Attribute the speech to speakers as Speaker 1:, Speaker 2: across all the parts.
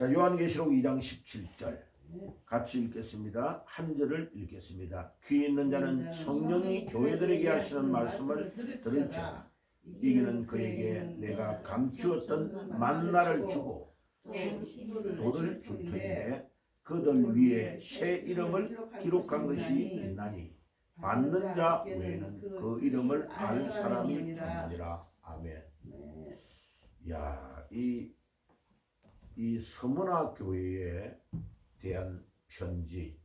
Speaker 1: 자, 요한계시록 2장 17절 같이 읽겠습니다. 한 절을 읽겠습니다. 귀 있는 자는 성령이 교회들에게 하시는 말씀을 들을지어다. 이기는 그에게 내가 감추었던 만나를 주고 흰 돌을 줄 터인데 그들 위에 새 이름을 기록한 것이 있나니 받는 자 외에는 그 이름을 알 사람이 없느니라. 아멘. 야, 이 서문화 교회에 대한 편지,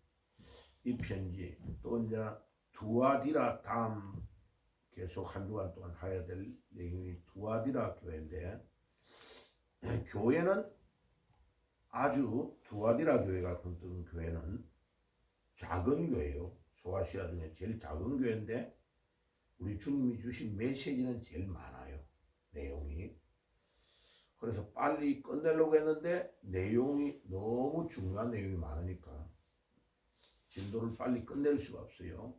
Speaker 1: 이 편지 또 이제 두아디라 다음 계속 한 주간 동안 해야 될 내용이 두아디라 교회인데, 교회는 아주 두아디라 교회가 건든 교회는 작은 교회요. 소아시아 중에 제일 작은 교회인데 우리 주님이 주신 메시지는 제일 많아요. 내용이. 그래서 빨리 끝내려고 했는데 내용이 너무 중요한 내용이 많으니까 진도를 빨리 끝낼 수가 없어요.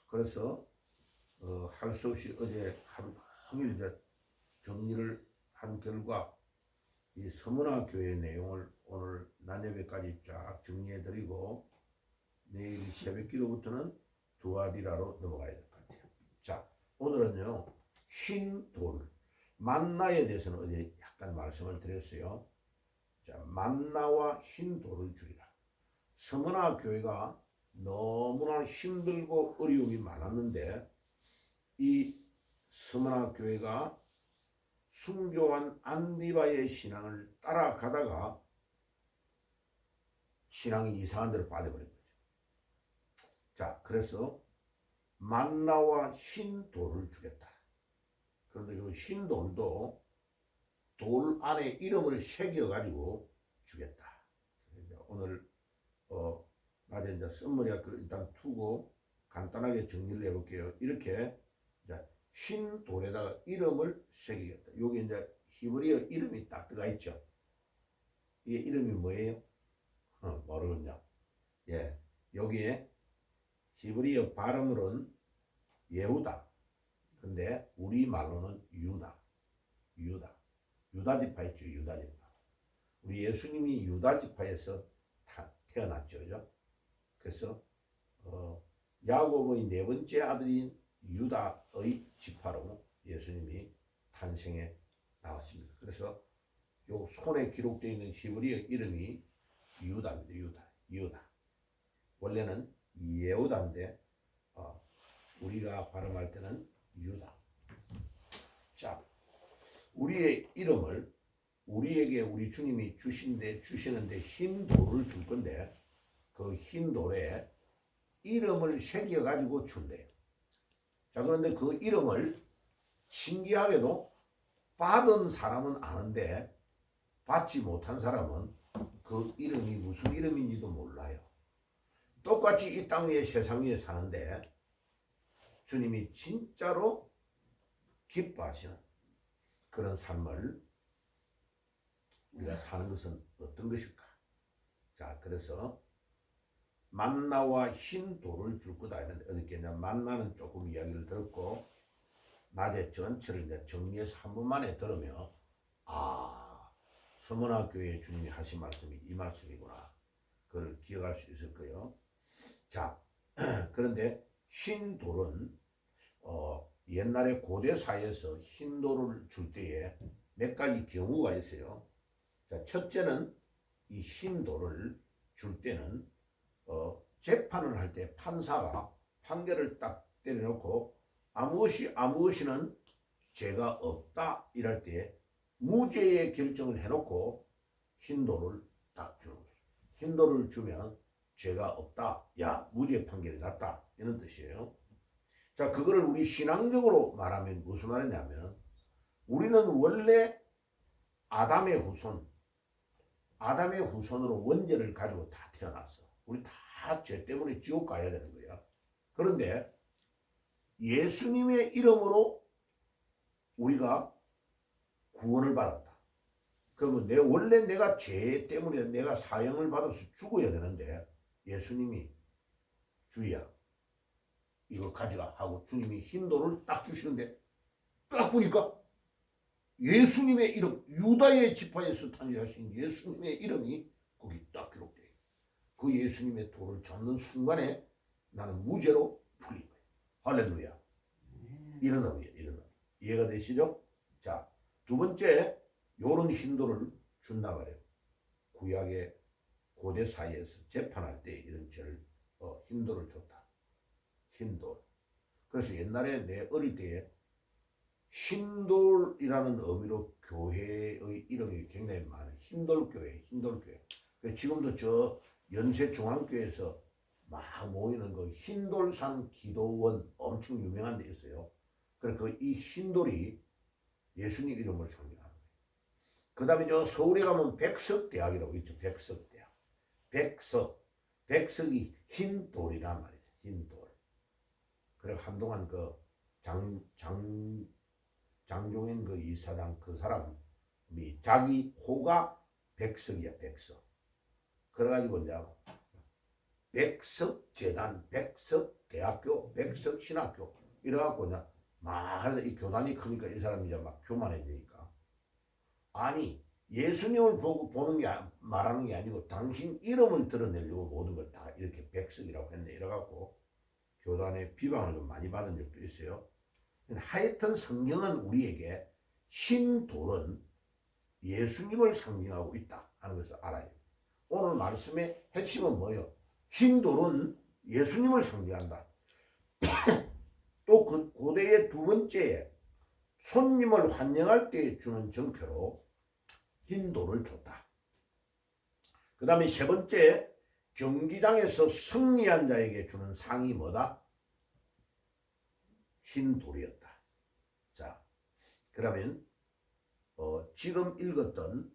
Speaker 1: 그래서 할 수 없이 어제 하루 종일 이제 정리를 한 결과 이 서문화 교회 내용을 오늘 낮예배까지 쫙 정리해드리고 내일 새벽기도부터는 두아디라로 넘어가야 될 것 같아요. 자, 오늘은요 흰 돌, 만나에 대해서는 어제 약간 말씀을 드렸어요. 자, 만나와 흰 돌을 주리라. 서문화 교회가 너무나 힘들고 어려움이 많았는데 이 서문화 교회가 순교한 안디바의 신앙을 따라가다가 신앙이 이상한 데로 빠져버린 거죠. 자, 그래서 만나와 흰 돌을 주겠다. 그런데 그 흰 돌도 돌 안에 이름을 새겨가지고 주겠다. 오늘 낮에 이제 썸머리가 일단 투고 간단하게 정리를 해볼게요. 이렇게 이제 흰 돌에다가 이름을 새기겠다. 여기 이제 히브리어 이름이 딱 들어가 있죠. 이게 이름이 뭐예요? 모르겠냐. 예, 여기에 히브리어 발음으로는 예후다. 근데 우리 말로는 유다. 유다 지파 있죠. 유다 지파. 우리 예수님이 유다 지파에서 태어났죠. 그죠? 그래서 야곱의 네 번째 아들인 유다의 지파로 예수님이 탄생해 나왔습니다. 그래서 요 손에 기록되어 있는 히브리어 이름이 유다입니다. 유다. 원래는 예후다인데 우리가 발음할 때는 유다. 자, 우리의 이름을 우리에게 우리 주님이 주시는데 흰 돌을 줄 건데 그 흰 돌에 이름을 새겨가지고 준대요. 자, 그런데 그 이름을 신기하게도 받은 사람은 아는데 받지 못한 사람은 그 이름이 무슨 이름인지도 몰라요. 똑같이 이 땅 위에 세상 위에 사는데 주님이 진짜로 기뻐하시는 그런 삶을 우리가 사는 것은 어떤 것일까? 자, 그래서 만나와 흰 돌을 줄 거다 했는데 어떻게 했냐? 만나는 조금 이야기를 들었고 낮에 전체를 이제 정리해서 한 번만에 들으면 서문화 교회 주님이 하신 말씀이 이 말씀이구나. 그걸 기억할 수 있을 거예요. 자, 그런데 흰 돌은 옛날에 고대 사회에서 흰 돌을 줄 때에 몇 가지 경우가 있어요. 자, 첫째는 이 흰 돌을 줄 때는 재판을 할 때 판사가 판결을 딱 때려놓고 아무것이는 죄가 없다 이럴 때 무죄의 결정을 해놓고 흰 돌을 딱 주는 거예요. 흰 돌을 주면 죄가 없다. 야, 무죄 판결이 났다. 이런 뜻이에요. 자, 그거를 우리 신앙적으로 말하면 무슨 말이냐면 우리는 원래 아담의 후손으로 원죄를 가지고 다 태어났어. 우리 다 죄 때문에 지옥 가야 되는 거야. 그런데 예수님의 이름으로 우리가 구원을 받았다. 그러면 원래 내가 죄 때문에 내가 사형을 받아서 죽어야 되는데 예수님이 주희야 이거 가져가 하고 주님이 흰 돌을 딱 주시는데 딱 보니까 예수님의 이름, 유다의 지파에서 탄생하신 예수님의 이름이 거기 딱 기록돼요. 그 예수님의 돌을 잡는 순간에 나는 무죄로 풀린 거예요. 할렐루야. 이런 의미예요. 이런 의미. 이해가 되시죠? 자, 두 번째, 요런 힌도를 준다 말이에요. 구약의 고대 사이에서 재판할 때 이런 죄를 힌도를 줬다. 힌돌. 그래서 옛날에 내 어릴 때에 힌돌이라는 의미로 교회의 이름이 굉장히 많아요. 힌돌교회, 힌돌교회. 지금도 저 연세중앙교회에서 막 모이는 그 힌돌산 기도원 엄청 유명한 데 있어요. 그래서 이 힌돌이 예수님 이름을 상징하는 거예요. 그 다음에 저 서울에 가면 백석대학이라고 있죠. 백석대학. 백석이 흰돌이란 말이죠. 흰돌. 그래 한동안 그 장종인 그 이사장 그 사람이 자기 호가 백석이야. 백석. 그래가지고 이제 백석재단, 백석대학교, 백석신학교 이래갖고 이제 막 이 교단이 크니까 이 사람이 이제 막 교만해지니까 아니 예수님을 보고 보는 게 말하는 게 아니고 당신 이름을 드러내려고 모든 걸 다 이렇게 백석이라고 했네. 이래갖고 교단의 비방을 좀 많이 받은 적도 있어요. 하여튼 성경은 우리에게 흰 돌은 예수님을 상징하고 있다 하는 것을 알아야 돼요. 오늘 말씀의 핵심은 뭐예요? 흰 돌은 예수님을 상징한다. 또 그 고대의 두 번째 손님을 환영할 때 주는 정표로 흰 돌을 줬다. 그 다음에 세 번째 경기장에서 승리한 자에게 주는 상이 뭐다? 흰 돌이었다. 자, 그러면 지금 읽었던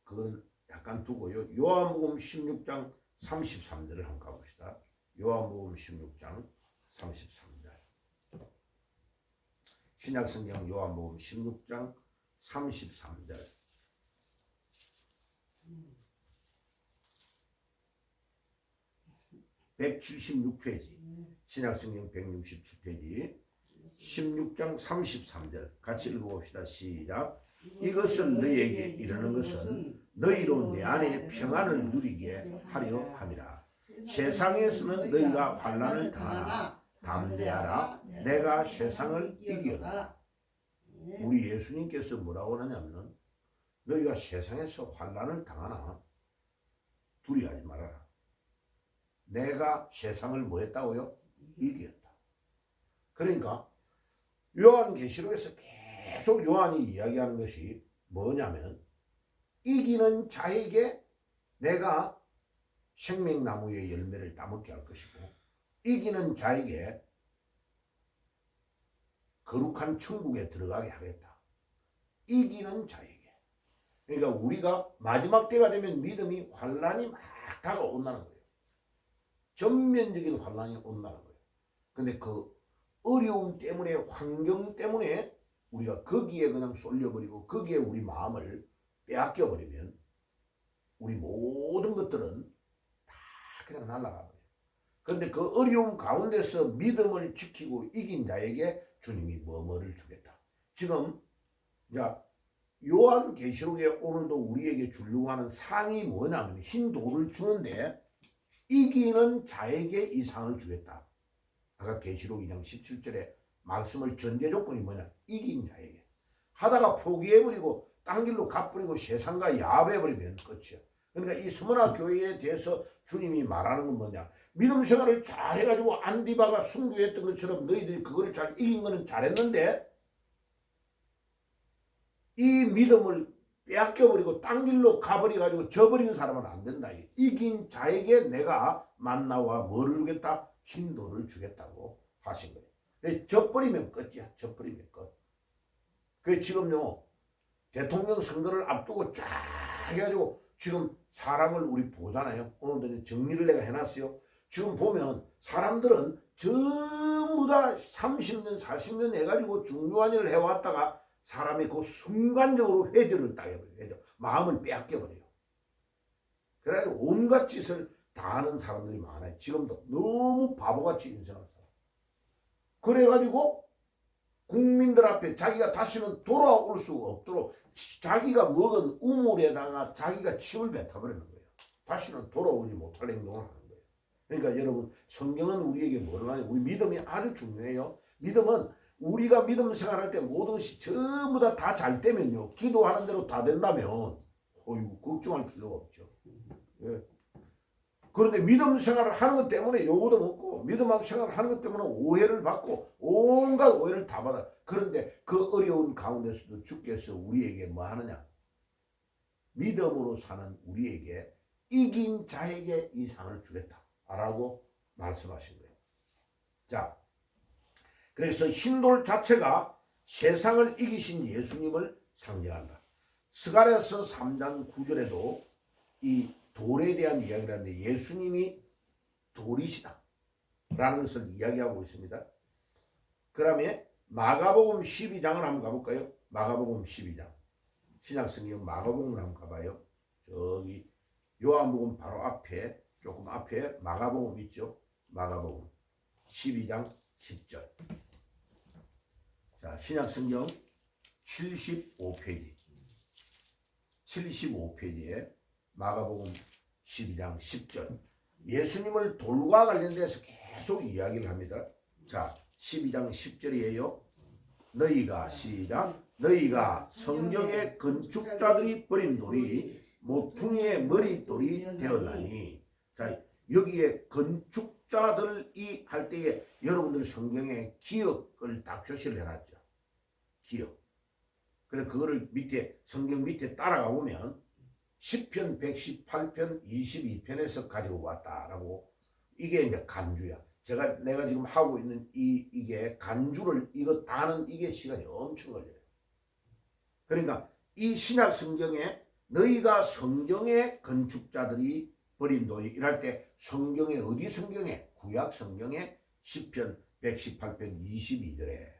Speaker 1: 그건 약간 두고요. 요한복음 16장 33절을 한번 가봅시다. 요한복음 16장 33절. 신약성경 요한복음 16장 33절. 176페이지. 신약성경 167페이지. 16장 33절. 같이 읽어봅시다. 시작. 이것을 너희에게 이르는 것은 너희로 내 안에 평안을 누리게 하려 함이라. 세상에서는 너희가 환난을 당하나 담대하라. 내가 세상을 이기었노라. 우리 예수님께서 뭐라고 하냐면 너희가 세상에서 환난을 당하나 두려워하지 말아라. 내가 세상을 뭐 했다고요? 이겼다. 그러니까 요한계시록에서 계속 요한이 이야기하는 것이 뭐냐면 이기는 자에게 내가 생명나무의 열매를 따먹게 할 것이고 이기는 자에게 거룩한 천국에 들어가게 하겠다. 이기는 자에게. 그러니까 우리가 마지막 때가 되면 믿음이 환난이 막 다가온다는 거예요. 전면적인 환난이 온다는 거예요. 근데 그 어려움 때문에 환경 때문에 우리가 거기에 그냥 쏠려버리고 거기에 우리 마음을 빼앗겨버리면 우리 모든 것들은 다 그냥 날아가 버려요. 그런데 그 어려움 가운데서 믿음을 지키고 이긴 자에게 주님이 뭐를 주겠다. 지금 요한계시록에 오늘도 우리에게 주려고 하는 상이 뭐냐면 흰 돌을 주는데 이기는 자에게 이 상을 주겠다. 아까 계시록 2장 17절에 말씀을 전제 조건이 뭐냐? 이긴 자에게. 하다가 포기해버리고 딴 길로 가버리고 세상과 야합해버리면 끝이야. 그러니까 이 스무나 교회에 대해서 주님이 말하는 건 뭐냐? 믿음 생활을 잘 해가지고 안디바가 순교했던 것처럼 너희들이 그거를 잘 이긴 거는 잘했는데 이 믿음을 빼앗겨버리고 딴 길로 가버려가지고 져버리는 사람은 안 된다. 이긴 자에게 내가 만나와 뭐를 주겠다? 흰 돌을 주겠다고 하신 거예요. 져버리면 끝이야. 져버리면 끝. 그 지금요 대통령 선거를 앞두고 쫙 해가지고 지금 사람을 우리 보잖아요. 오늘도 정리를 내가 해놨어요. 지금 보면 사람들은 전부 다 30년 40년 해가지고 중요한 일을 해왔다가 사람이 그 순간적으로 회절을 따해버려요. 회절. 마음을 빼앗겨버려요. 그래가지고 온갖 짓을 다 하는 사람들이 많아요. 지금도 너무 바보같이 인생을 살아. 그래가지고 국민들 앞에 자기가 다시는 돌아올 수 없도록 자기가 먹은 우물에다가 자기가 침을 뱉어버리는 거예요. 다시는 돌아오지 못할 행동을 하는 거예요. 그러니까 여러분, 성경은 우리에게 뭐를 하냐? 우리 믿음이 아주 중요해요. 믿음은 우리가 믿음 생활할 때 모든 것이 전부 다 잘 되면요, 기도하는 대로 다 된다면 어이구, 걱정할 필요가 없죠. 예. 그런데 믿음 생활을 하는 것 때문에 요구도 먹고, 믿음 생활을 하는 것 때문에 오해를 받고, 온갖 오해를 다 받아. 그런데 그 어려운 가운데서도 주께서 우리에게 뭐 하느냐? 믿음으로 사는 우리에게 이긴 자에게 이 상을 주겠다 라고 말씀하신 거예요. 자, 그래서 흰돌 자체가 세상을 이기신 예수님을 상징한다. 스가랴서 3장 9절에도 이 돌에 대한 이야기를 하는데 예수님이 돌이시다 라는 것을 이야기하고 있습니다. 그 다음에 마가복음 12장을 한번 가볼까요? 마가복음 12장. 신약성경 마가복음을 한번 가봐요. 저기 요한복음 바로 앞에, 조금 앞에 마가복음 있죠? 마가복음 12장 10절. 자, 신약성경 75페이지. 75페이지에 마가복음 12장 10절. 예수님을 돌과 관련돼서 계속 이야기를 합니다. 자, 12장 10절이에요. 너희가 시작. 너희가 성경의 건축자들이 버린 돌이 모퉁이의 머릿돌이 되었나니. 자, 여기에 건축자들이 할 때에 여러분들 성경에 기억을 다 표시를 해놨죠. 기억. 그래서 그거를 밑에 성경 밑에 따라가 보면 시편 118편 22편에서 가지고 왔다라고. 이게 이제 간주야. 내가 지금 하고 있는 이게 간주를 이거 다는 이게 시간이 엄청 걸려요. 그러니까 이 신약 성경에 너희가 성경의 건축자들이 버린 돌이 이럴 때 성경에 어디 성경에? 구약 성경에 시편 118편 22절에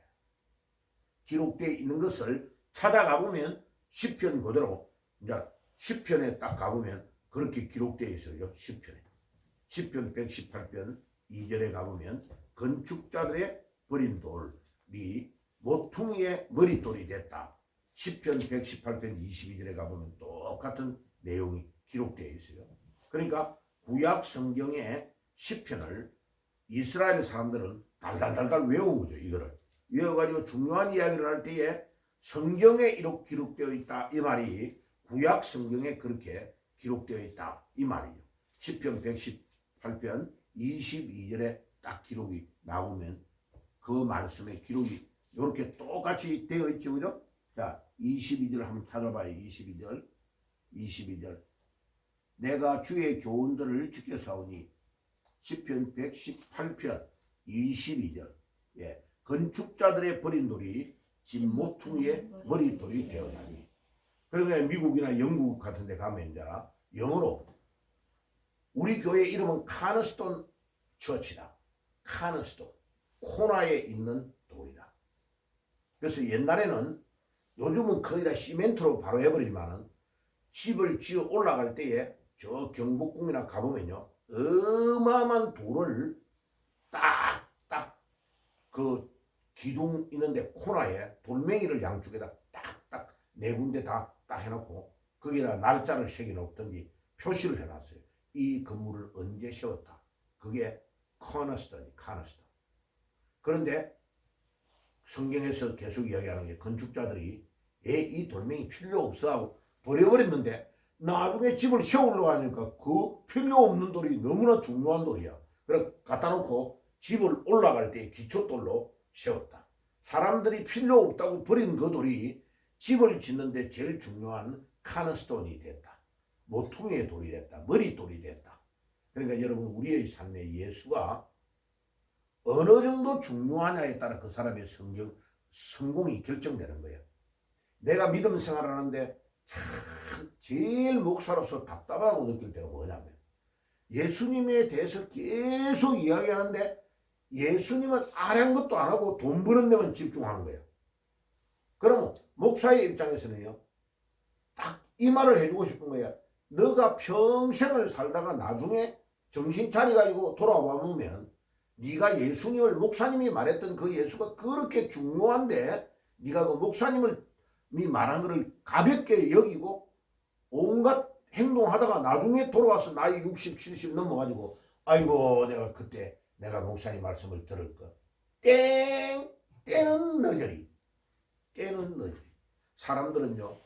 Speaker 1: 기록되어 있는 것을 찾아가 보면 시편 그대로 이제 시편에 딱 가보면 그렇게 기록되어 있어요. 시편 118편 2절에 가보면 건축자들의 버린 돌이 모퉁이의 머릿돌이 됐다. 시편 118편 22절에 가보면 똑같은 내용이 기록되어 있어요. 그러니까 구약 성경의 시편을 이스라엘 사람들은 달달달달 외운 거죠. 이거를 외워가지고 중요한 이야기를 할 때에 성경에 이렇게 기록되어 있다 이 말이 구약 성경에 그렇게 기록되어 있다 이 말이죠. 시편 118편 22절에 딱 기록이 나오면 그 말씀의 기록이 이렇게 똑같이 되어 있죠. 그죠? 자, 22절 한번 찾아봐요. 22절. 내가 주의 교훈들을 지켜사오니. 시편 118편 22절. 예, 건축자들의 버린 돌이 집 모퉁이의 머릿돌이 되었나니. 그러니까 미국이나 영국 같은 데 가면 이제 영어로 우리 교회 이름은 카너스톤 처치다. 카너스톤. 코나에 있는 돌이다. 그래서 옛날에는, 요즘은 거의 다 시멘트로 바로 해버리지만은 집을 지어 올라갈 때에 저 경복궁이나 가보면요, 어마어마한 돌을 딱딱 그 기둥 있는데 코나에 돌멩이를 양쪽에다 딱딱 네 군데 다 딱 해놓고 거기다 날짜를 새겨놓든지 표시를 해놨어요. 이 건물을 언제 세웠다. 그게 카너스톤. 그런데 성경에서 계속 이야기하는 게 건축자들이 이 돌멩이 필요 없어 하고 버려버렸는데 나중에 집을 세우려고 하니까 그 필요 없는 돌이 너무나 중요한 돌이야. 그래서 갖다 놓고 집을 올라갈 때 기초돌로 세웠다. 사람들이 필요 없다고 버린 그 돌이 집을 짓는데 제일 중요한 카너스톤이 됐다. 모퉁이의 돌이 됐다. 머릿돌이 됐다. 그러니까 여러분, 우리의 삶에 예수가 어느 정도 중요하냐에 따라 그 사람의 성공이 결정되는 거예요. 내가 믿음 생활하는데 참 제일 목사로서 답답하고 느낄 때가 뭐냐면, 예수님에 대해서 계속 이야기하는데 예수님은 아는 것도 안 하고 돈 버는 데만 집중하는 거예요. 그러면 목사의 입장에서는요, 딱 이 말을 해주고 싶은 거야. 너가 평생을 살다가 나중에 정신 차려가지고 돌아와 보면 네가 예수님을 목사님이 말했던 그 예수가 그렇게 중요한데 네가 그 목사님이 말한 것을 가볍게 여기고 온갖 행동하다가 나중에 돌아와서 나이 60, 70 넘어가지고 아이고 내가 그때 내가 목사님 말씀을 들을 거. 땡! 때는 너저리. 때는 너저리. 사람들은요.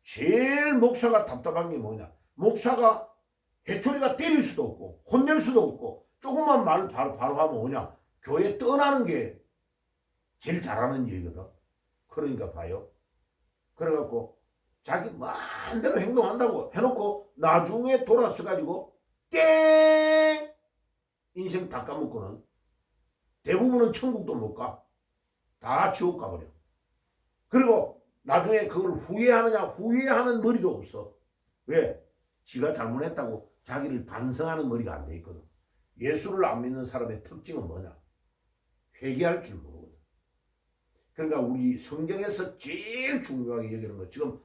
Speaker 1: 제일 목사가 답답한 게 뭐냐. 목사가 해초리가 때릴 수도 없고 혼낼 수도 없고 조금만 말 바로 하면 뭐냐. 교회 떠나는 게 제일 잘하는 일이거든. 그러니까 봐요. 그래갖고 자기 마음대로 행동한다고 해놓고 나중에 돌아서 가지고 땡! 인생 다 까먹고는 대부분은 천국도 못 가. 다 지옥 가버려. 그리고 나중에 그걸 후회하느냐 후회하는 머리도 없어. 왜? 지가 잘못했다고 자기를 반성하는 머리가 안 돼 있거든. 예수를 안 믿는 사람의 특징은 뭐냐? 회개할 줄 모르거든. 그러니까 우리 성경에서 제일 중요하게 여기는 거 지금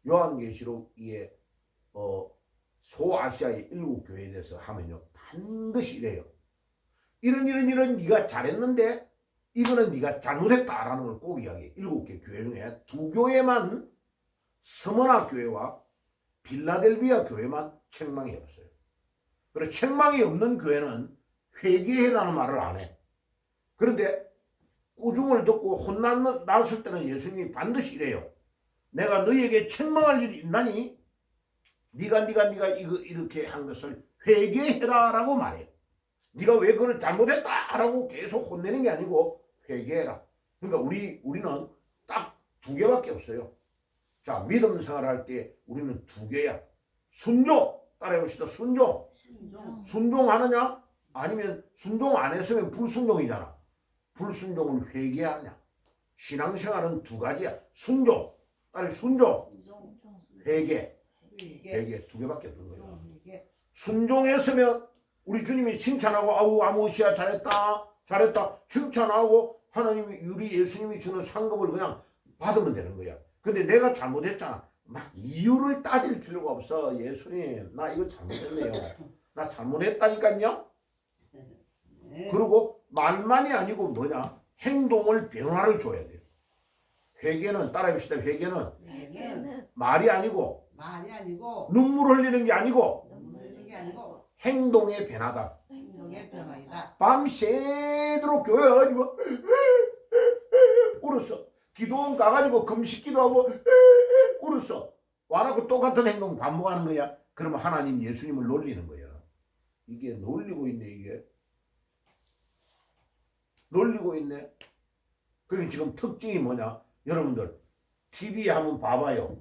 Speaker 1: 요한계시록에 소아시아의 7교회에 대해서 하면요 반드시 이래요. 이런 네가 잘했는데 이거는 네가 잘못했다라는 걸 꼭 이야기해. 7개 교회 중에 2교회만 스머나 교회와 빌라델비아 교회만 책망이 없어요. 그래서 책망이 없는 교회는 회개해라는 말을 안 해. 그런데 꾸중을 듣고 혼났을 때는 예수님이 반드시 이래요. 내가 너희에게 책망할 일이 있나니 네가 이렇게 한 것을 회개해라라고 말해요. 네가 왜 그걸 잘못했다라고 계속 혼내는 게 아니고 회개해라. 그러니까 우리는 딱 2개밖에 없어요. 자, 믿음 생활할 때 우리는 2개야. 순종. 따라해봅시다. 순종. 순종하느냐? 아니면 순종 안 했으면 불순종이잖아. 불순종을 회개하냐? 신앙생활은 2가지야. 순종. 따라해 순종. 회개. 회개 2개밖에 없는 거예요. 순종했으면 우리 주님이 칭찬하고 아우 아모시아 잘했다 칭찬하고 하나님이 우리 예수님이 주는 상급을 그냥 받으면 되는 거야. 근데 내가 잘못했잖아. 막 이유를 따질 필요가 없어. 예수님 나 이거 잘못했네요. 나 잘못했다니까요. 그리고 말만이 아니고 뭐냐 행동을 변화를 줘야 돼요. 회개는 따라해봅시다. 회개는 말이 아니고 눈물 흘리는 게 아니고 행동의 변화다. 밤새도록 교회 가지고 울었어. 기도원 가가지고 금식기도 하고 울었어. 와놓고 똑같은 행동 반복하는 거야. 그러면 하나님 예수님을 놀리는 거야. 이게 놀리고 있네. 이게 놀리고 있네. 그게 지금 특징이 뭐냐. 여러분들 TV에 한번 봐봐요.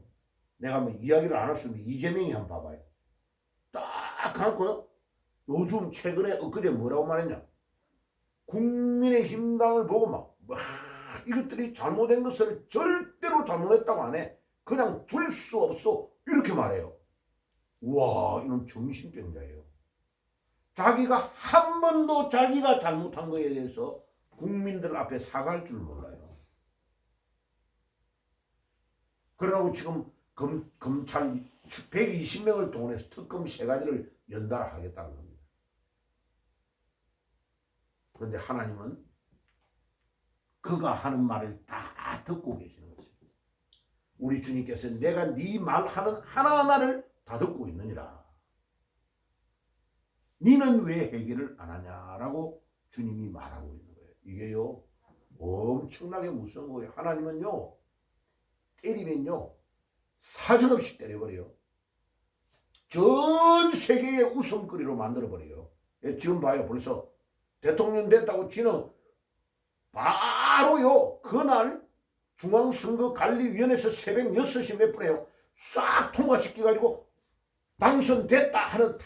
Speaker 1: 내가 뭐 이야기를 안 할 수 있는데 이재명이 한번 봐봐요. 딱 하고요. 요즘 최근에 엊그제 뭐라고 말했냐. 국민의힘당을 보고 막 이것들이 잘못된 것을 절대로 잘못했다고 안 해. 그냥 둘 수 없어. 이렇게 말해요. 와, 이건 정신병자예요. 자기가 한 번도 자기가 잘못한 거에 대해서 국민들 앞에 사과할 줄 몰라요. 그러고 지금 검찰 120명을 동원해서 특검 3가지를 연달아 하겠다는 겁니다. 그런데 하나님은 그가 하는 말을 다 듣고 계시는 것입니다. 우리 주님께서 내가 네 말하는 하나하나를 다 듣고 있느니라. 너는 왜 회개를 안 하냐라고 주님이 말하고 있는 거예요. 이게요 엄청나게 무서운 거예요. 하나님은요 때리면요 사정없이 때려버려요. 전 세계의 웃음거리로 만들어버려요. 지금 봐요. 벌써 대통령 됐다고 지는 바로요 그날 중앙선거관리위원회에서 새벽 6시 몇 분에요 싹 통과시켜가지고 당선됐다 하는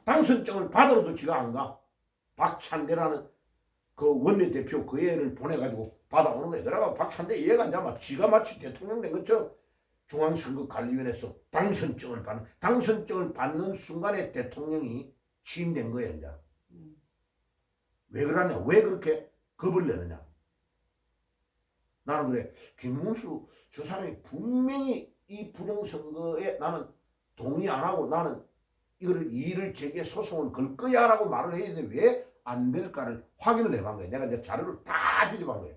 Speaker 1: 당선증을 받으러도 지가 안 가. 박찬대라는 그 원내대표 그 애를 보내가지고 받아오는 거예요. 그러다가 박찬대 얘가 이제 막 지가 마치 대통령 된 것처럼 중앙선거관리위원회에서 당선증을 받는 순간에 대통령이 취임된 거예요. 이제. 왜 그러냐? 왜 그렇게 겁을 내느냐? 나는 그래. 김문수 저 사람이 분명히 이 부정선거에 나는 동의 안 하고 나는 이 일을 제기해 소송을 걸 거야 라고 말을 해야 되는데 왜 안 될까를 확인을 해본 거예요. 내가 이제 자료를 다 뒤져본 거예요.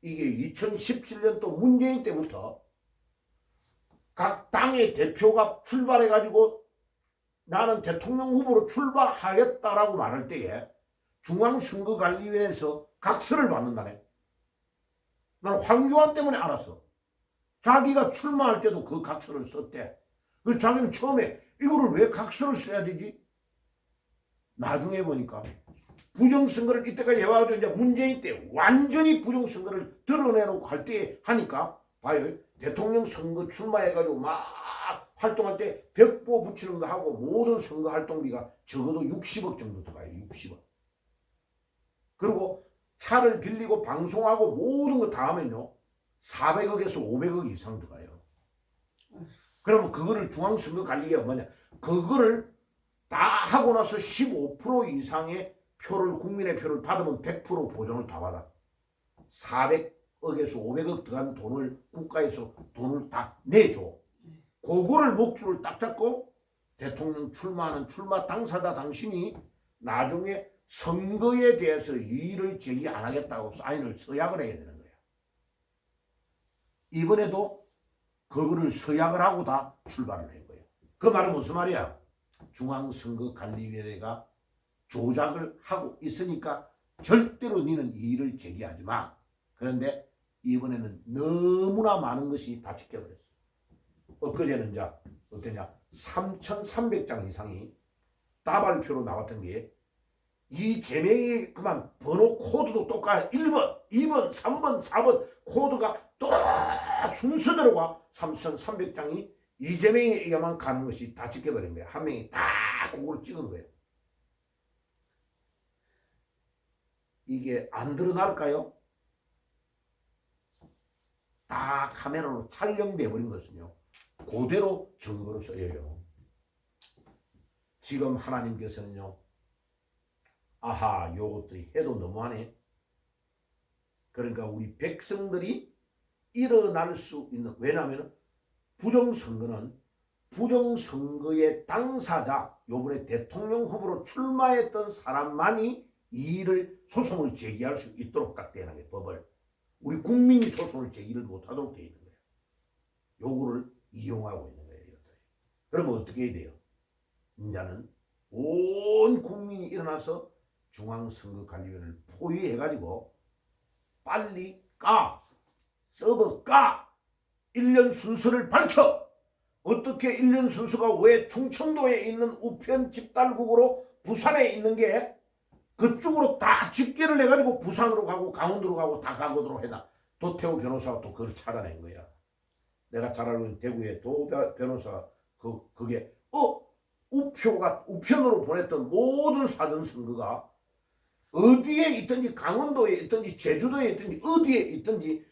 Speaker 1: 이게 2017년도 문재인 때부터 각 당의 대표가 출발해가지고 나는 대통령 후보로 출마하겠다라고 말할 때에 중앙선거관리위원회에서 각서를 받는다네. 난 황교안 때문에 알았어. 자기가 출마할 때도 그 각서를 썼대. 그래서 자기는 처음에 이거를 왜 각서를 써야 되지? 나중에 보니까 부정선거를 이때까지 해와가지고 이제 문재인 때 완전히 부정선거를 드러내놓고 할 때 하니까 봐요. 대통령 선거 출마해가지고 막 활동할 때 벽보 붙이는 거 하고 모든 선거 활동비가 적어도 60억 정도 들어가요. 60억. 그리고 차를 빌리고 방송하고 모든 거 다 하면요 400억에서 500억 이상 들어가요. 그러면 그거를 중앙선거관리위가 뭐냐, 그거를 다 하고 나서 15% 이상의 표를, 국민의 표를 받으면 100% 보전을 다 받아. 400억에서 500억 들어간 돈을 국가에서 돈을 다 내줘. 그거를 목줄을 딱 잡고 대통령 출마하는 출마 당사자 당신이 나중에 선거에 대해서 이의를 제기 안 하겠다고 사인을 서약을 해야 되는 거야. 이번에도 그거를 서약을 하고 다 출발을 한 거예요. 그 말은 무슨 말이야? 중앙선거관리위원회가 조작을 하고 있으니까 절대로 너는 이의를 제기하지 마. 그런데 이번에는 너무나 많은 것이 다 지켜버렸어. 엊그제는 이제 어떠냐 3,300장 이상이 다발표로 나왔던 게 이재명이 그만 번호 코드도 똑같아. 1번, 2번, 3번, 4번 코드가 또 순서대로가 3,300장이 이재명에게만 가는 것이 다 지켜버린 거야. 한 명이 다 그걸 찍은 거예요. 이게 안 드러날까요? 다 카메라로 촬영돼 버린 것은요. 그대로 증거로 써요. 지금 하나님께서는요. 아하, 요것들이 해도 너무하네. 그러니까 우리 백성들이 일어날 수 있는, 왜냐하면 부정선거는 부정선거의 당사자, 요번에 대통령 후보로 출마했던 사람만이 이의를 소송을 제기할 수 있도록 딱 되는 게 법을. 우리 국민이 소송을 제기를 못하도록 되어 있는 거예요. 요거를 이용하고 있는 거예요. 그러면 어떻게 해야 돼요? 이제는 온 국민이 일어나서 중앙선거관리위원회를 포위해가지고 빨리 서버 1년 순서를 밝혀. 어떻게 1년 순서가 왜 충청도에 있는 우편 집달국으로 부산에 있는 게 그쪽으로 다 집계를 해가지고 부산으로 가고 강원도로 가고 다 가거도록 해놔. 도태우 변호사가 또 그걸 찾아낸 거야. 내가 잘 알고 있는 대구의 도 변호사가 그게 우편으로 보냈던 모든 사전선거가 어디에 있든지 강원도에 있든지 제주도에 있든지 어디에 있든지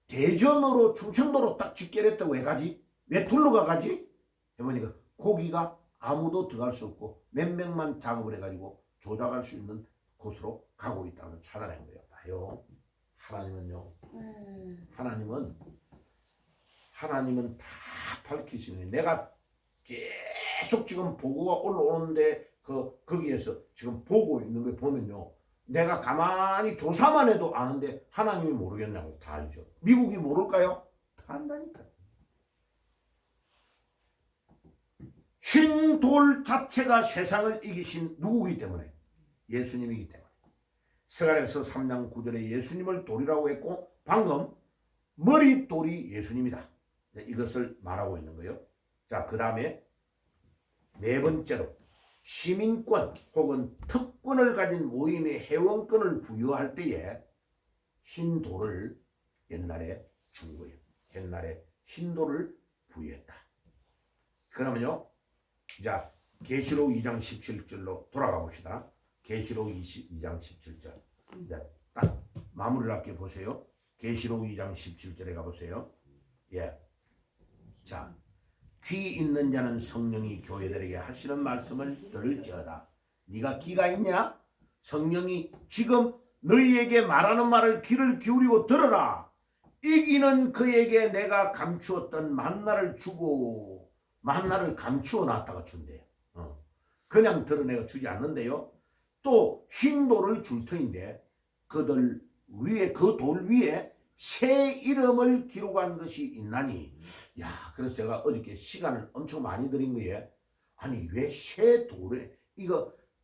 Speaker 1: 대전으로 충청도로 딱 집계를 했다고 왜 가지? 왜 둘러가 가지? 해보니까 거기가 아무도 들어갈 수 없고 몇 명만 작업을 해가지고 조작할 수 있는 곳으로 가고 있다는 찾아낸 거예요. 봐요. 하나님은요. 하나님은 다 밝히시는 거예요. 내가 계속 지금 보고가 올라오는데 거기에서 지금 보고 있는 걸 보면요. 내가 가만히 조사만 해도 아는데 하나님이 모르겠냐고 다 알죠. 미국이 모를까요? 다 안다니까. 흰 돌 자체가 세상을 이기신 누구이기 때문에? 예수님이기 때문에. 스가랴서 3장 9절에 예수님을 돌이라고 했고 방금 머릿돌이 예수님이다. 이것을 말하고 있는 거예요. 자, 그 다음에 네 번째로 시민권 혹은 특권을 가진 모임의 회원권을 부여할 때에 흰 돌을 옛날에 준 거예요. 옛날에 흰 돌을 부여했다. 그러면요. 자, 계시록 2장 17절로 돌아가 봅시다. 계시록 2장 17절. 딱 마무리를 할게 보세요. 계시록 2장 17절에 가보세요. 예. 자, 귀 있는 자는 성령이 교회들에게 하시는 말씀을 들을지어다. 네가 귀가 있냐? 성령이 지금 너희에게 말하는 말을 귀를 기울이고 들어라. 이기는 그에게 내가 감추었던 만나를 주고, 만나를 감추어 놨다가 준대요. 그냥 드러내어 주지 않는데요. 또 흰 돌을 줄 터인데 그들 위에 그 돌 위에 새 이름을 기록한 것이 있나니. 야, 그래서 제가 어저께 시간을 엄청 많이 들인 거에 아니 왜 새 돌에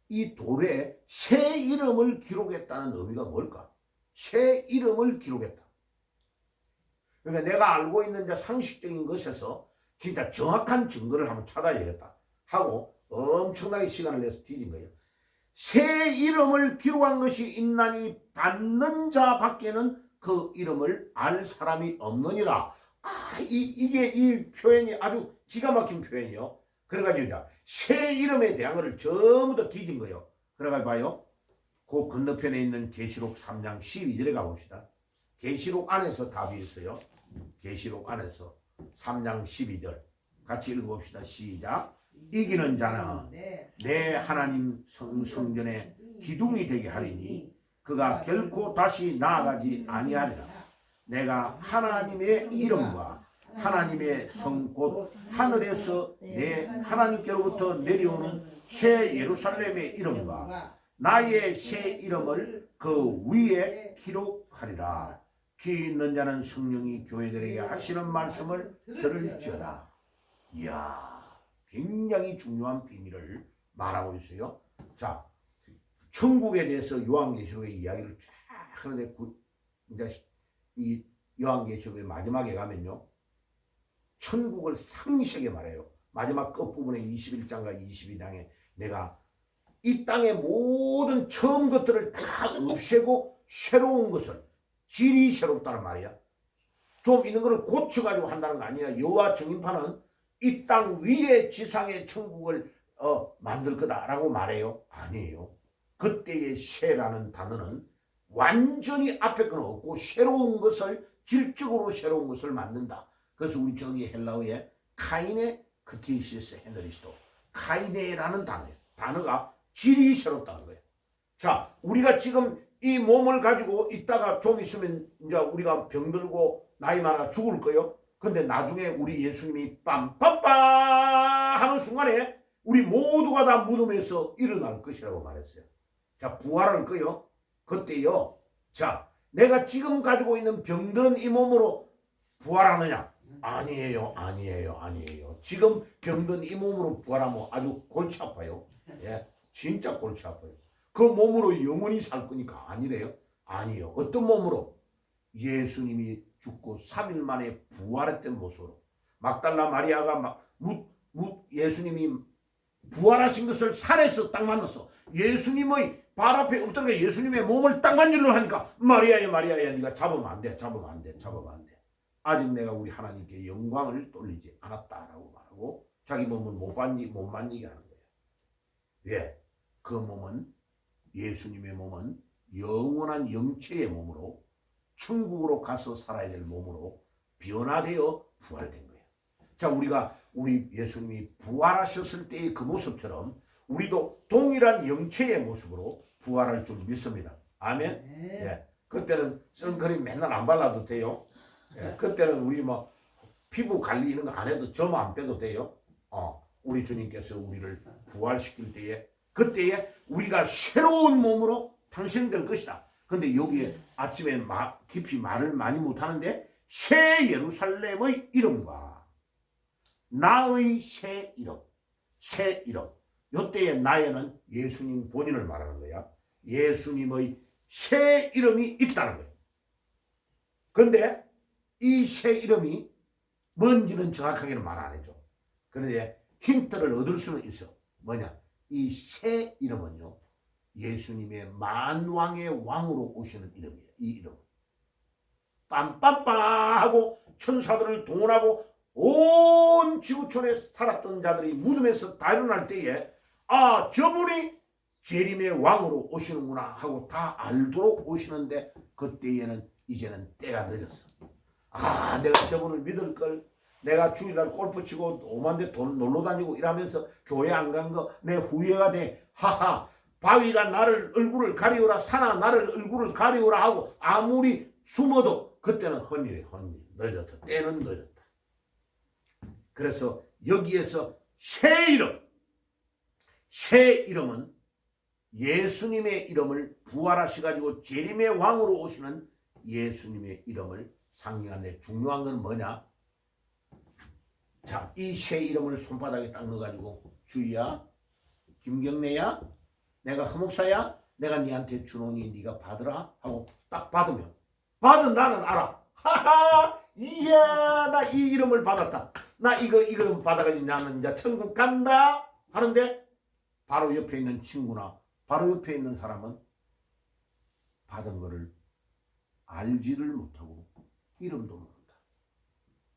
Speaker 1: 이 돌에 새 이름을 기록했다는 의미가 뭘까? 새 이름을 기록했다. 그러니까 내가 알고 있는 이제 상식적인 것에서 진짜 정확한 증거를 한번 찾아야겠다 하고 엄청나게 시간을 내서 뒤진 거예요. 새 이름을 기록한 것이 있나니 받는 자 밖에는 그 이름을 알 사람이 없느니라. 이게 이 표현이 아주 기가 막힌 표현이요. 그래가지고 새 이름에 대한 것을 전부 다 뒤진 거예요. 그래가지고 봐요. 그 건너편에 있는 계시록 3장 12절에 가봅시다. 계시록 안에서 답이 있어요. 계시록 안에서 3장 12절 같이 읽어봅시다. 시작. 이기는 자는 내 하나님 성전의 기둥이 되게 하리니 그가 결코 다시 나아가지 아니하리라. 내가 하나님의 이름과 하나님의 성 곧 하늘에서 내 하나님께로부터 내려오는 새 예루살렘의 이름과 나의 새 이름을 그 위에 기록하리라. 귀 있는 자는 성령이 교회들에게 하시는 말씀을 들을지어다. 이야, 굉장히 중요한 비밀을 말하고 있어요. 자, 천국에 대해서 요한계시록의 이야기를 쫙 하는데 이제 이 요한계시록의 마지막에 가면요, 천국을 상세하게 말해요. 마지막 끝부분에 21장과 22장에 내가 이 땅의 모든 처음 것들을 다 없애고 새로운 것을, 질이 새롭다는 말이야. 좀 있는 것을 고쳐가지고 한다는 거 아니야. 여호와 증인파는 이 땅 위에 지상의 천국을 만들 거다라고 말해요. 아니에요. 그때의 새라는 단어는 완전히 앞에 건 없고 새로운 것을, 질적으로 새로운 것을 만든다. 그래서 우리 저기 헬라어에 카이네 크티시스 헤너리스도 카이네라는 단어예요. 단어가 질이 새롭다는 거예요. 자, 우리가 지금 이 몸을 가지고 있다가 좀 있으면 이제 우리가 병들고 나이 많아 죽을 거요. 근데 나중에 우리 예수님이 빰빰빰 하는 순간에 우리 모두가 다 무덤에서 일어날 것이라고 말했어요. 자, 부활할 거요. 그때요. 자, 내가 지금 가지고 있는 병든 이 몸으로 부활하느냐? 아니에요, 아니에요, 아니에요. 지금 병든 이 몸으로 부활하면 아주 골치 아파요. 예, 진짜 골치 아파요. 그 몸으로 영원히 살 거니까 아니래요. 아니요. 어떤 몸으로? 예수님이 죽고 3일 만에 부활했던 모습으로. 막달라 마리아가 예수님이 부활하신 것을 산에서 딱 만났어. 예수님의 발 앞에 없던 게 예수님의 몸을 딱 만지려 하니까 마리아야, 마리아야, 네가 잡으면 안 돼, 잡으면 안 돼, 잡으면 안 돼. 아직 내가 우리 하나님께 영광을 돌리지 않았다라고 말하고 자기 몸을 못 만지게 하는 거예요. 왜? 그 몸은, 예수님의 몸은 영원한 영체의 몸으로 천국으로 가서 살아야 될 몸으로 변화되어 부활된 거예요. 자, 우리 예수님이 부활하셨을 때의 그 모습처럼 우리도 동일한 영체의 모습으로 부활할 줄 믿습니다. 아멘. 네. 예. 그때는 선크림 맨날 안 발라도 돼요. 예. 그때는 우리 뭐 피부 관리 이런 거 안 해도 점 안 빼도 돼요. 우리 주님께서 우리를 부활시킬 때에, 그때에 우리가 새로운 몸으로 탄생될 것이다. 근데 여기에 아침에 깊이 말을 많이 못하는데 새 예루살렘의 이름과 나의 새 이름, 새 이름. 이때의 나에는 예수님 본인을 말하는 거야. 예수님의 새 이름이 있다는 거야. 그런데 이 새 이름이 뭔지는 정확하게는 말 안 해줘. 그런데 힌트를 얻을 수는 있어. 뭐냐? 이 새 이름은요, 예수님의 만왕의 왕으로 오시는 이름이에요. 이 이름. 빰빰빰 하고 천사들을 동원하고 온 지구촌에 살았던 자들이 무덤에서 다 일어날 때에 저분이 재림의 왕으로 오시는구나 하고 다 알도록 오시는데 그때에는 이제는 때가 늦었어. 내가 저분을 믿을 걸, 내가 주일날 골프 치고 오만대 돈 놀러 다니고 이러면서 교회 안 간 거 내 후회가 돼. 하하, 바위가 나를 얼굴을 가리우라, 산아 나를 얼굴을 가리우라 하고 아무리 숨어도 그때는 헌일이 늦었다. 때는 늦었다. 그래서 여기에서 새 이름은 예수님의 이름을 부활하셔가지고 재림의 왕으로 오시는 예수님의 이름을 상징하는데 중요한 건 뭐냐? 자, 이 새 이름을 손바닥에 딱 넣어가지고 주희야, 김경래야, 내가 허목사야, 내가 니한테 주노니 네가 받으라 하고 딱 받으면 받은 나는 알아. 하하, 이야, 나 이 이름을 받았다. 나 이거 이름 받아가지고 나는 이제 천국 간다 하는데 바로 옆에 있는 친구나 바로 옆에 있는 사람은 받은 거를 알지를 못하고 이름도 모른다.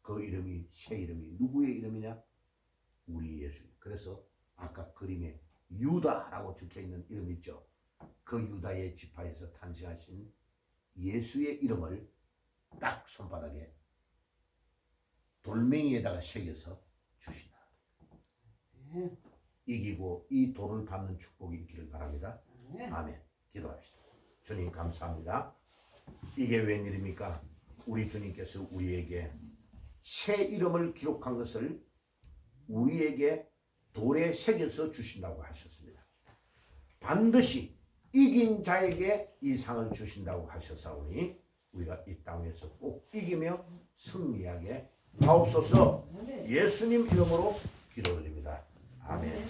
Speaker 1: 그 이름이 새 이름이 누구의 이름이냐? 우리 예수님. 그래서 아까 그림에 유다라고 적혀있는 이름 있죠. 그 유다의 지파에서 탄생하신 예수의 이름을 딱 손바닥에 돌멩이에다가 새겨서 주시다. 이기고 이 돌을 받는 축복이 있기를 바랍니다. 아멘. 기도합시다. 주님 감사합니다. 이게 웬일입니까? 우리 주님께서 우리에게 새 이름을 기록한 것을 우리에게 돌에 새겨서 주신다고 하셨습니다. 반드시 이긴 자에게 이 상을 주신다고 하셨사오니 우리가 이 땅에서 꼭 이기며 승리하게 하옵소서. 예수님 이름으로 기도드립니다. 아멘.